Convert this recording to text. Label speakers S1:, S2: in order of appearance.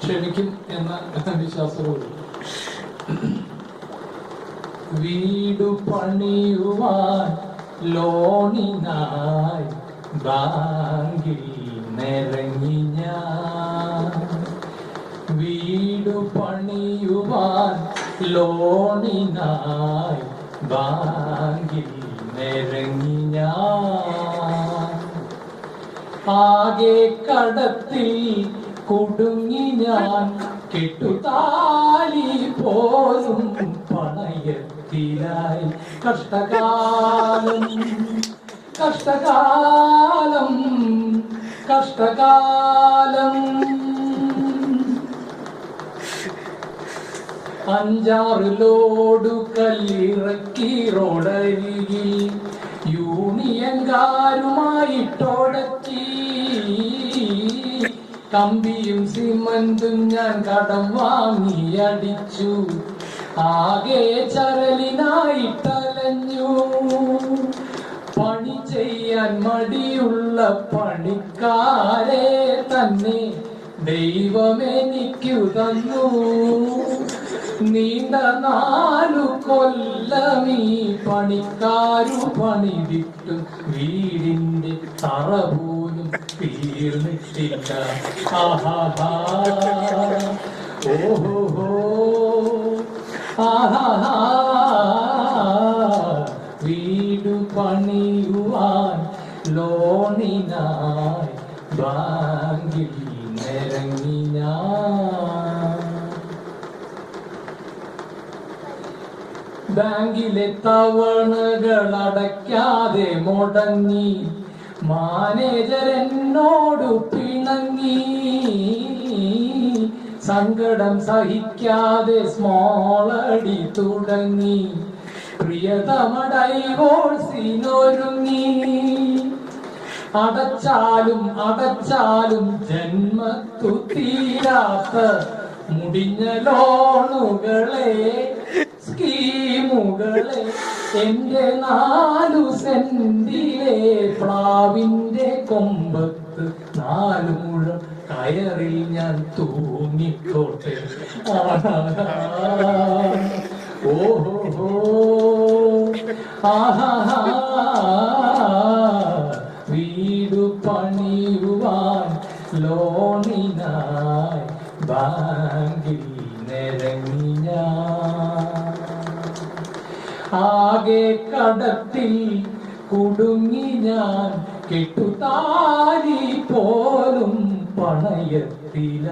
S1: ക്ഷമിക്കും എന്ന വിശ്വാസത്തോട് വീടു പണിയുവാൻ ലോണിനായി ബാങ്കിൽ നിറങ്ങി ഞാൻ. വീടു പണിയുവാൻ ലോണിനായി ബാങ്കിൽ നിറങ്ങി ഞാൻ. ആകെ കടത്തിൽ കുടുങ്ങി ഞാൻ, കെട്ടുതാലി പോലും പണയത്തിലായി. കഷ്ടകാലം കഷ്ടകാലം കഷ്ടകാലം. 5-6 ലോഡു കല്ലിറക്കി റോഡരികിൽ യൂണിയൻകാരുമായിട്ടോടക്കി. കമ്പിയും സിമന്റും ഞാൻ കടം വാങ്ങി അടിച്ചു. ആകെ ചരലിനായിട്ടലഞ്ഞു. പണി ചെയ്യാൻ മടിയുള്ള പണിക്കാരെ തന്നെ ദൈവമെനിക്കു തന്നു. നീണ്ട 4 കൊല്ലമീ പണിക്കാരു പണിവിട്ടു. വീടിന്റെ തറ പോലും തീർന്നിട്ടില്ല. ആഹാ ഓഹോ ആഹാ. വീടു പണിയുവാൻ ലോണിനായി ബാങ്കിൽ നിറങ്ങി ഞാൻ. ബാങ്കിലെ തവണകൾ അടയ്ക്കാതെ മുടങ്ങി. മാനേജർ എന്നോട് പിണങ്ങി. സങ്കടം സഹിക്കാതെ സ്മോളടി തുടങ്ങി. പ്രിയതമ ഡൈവോഴ്സിനൊരുങ്ങി. അടച്ചാലും അടച്ചാലും ജന്മത്തു തീരാത്ത മുടിഞ്ഞ ലോണുകളെ, സ്കീമുകളെ. എന്റെ 4 സെന്റിലെ പ്ലാവിന്റെ കൊമ്പത്ത് 4 മുഴം കയറിൽ ഞാൻ തൂങ്ങിക്കോട്ടെ. ഓഹോ ആഹാ. വീടു പണിയുവാൻ ലോണിനായി ബാങ്കിൽ നിറങ്ങി ഞാൻ. ആകെ കടത്തിൽ കുടുങ്ങി ഞാൻ, കെട്ടുതാലി പോലും പണയത്തില.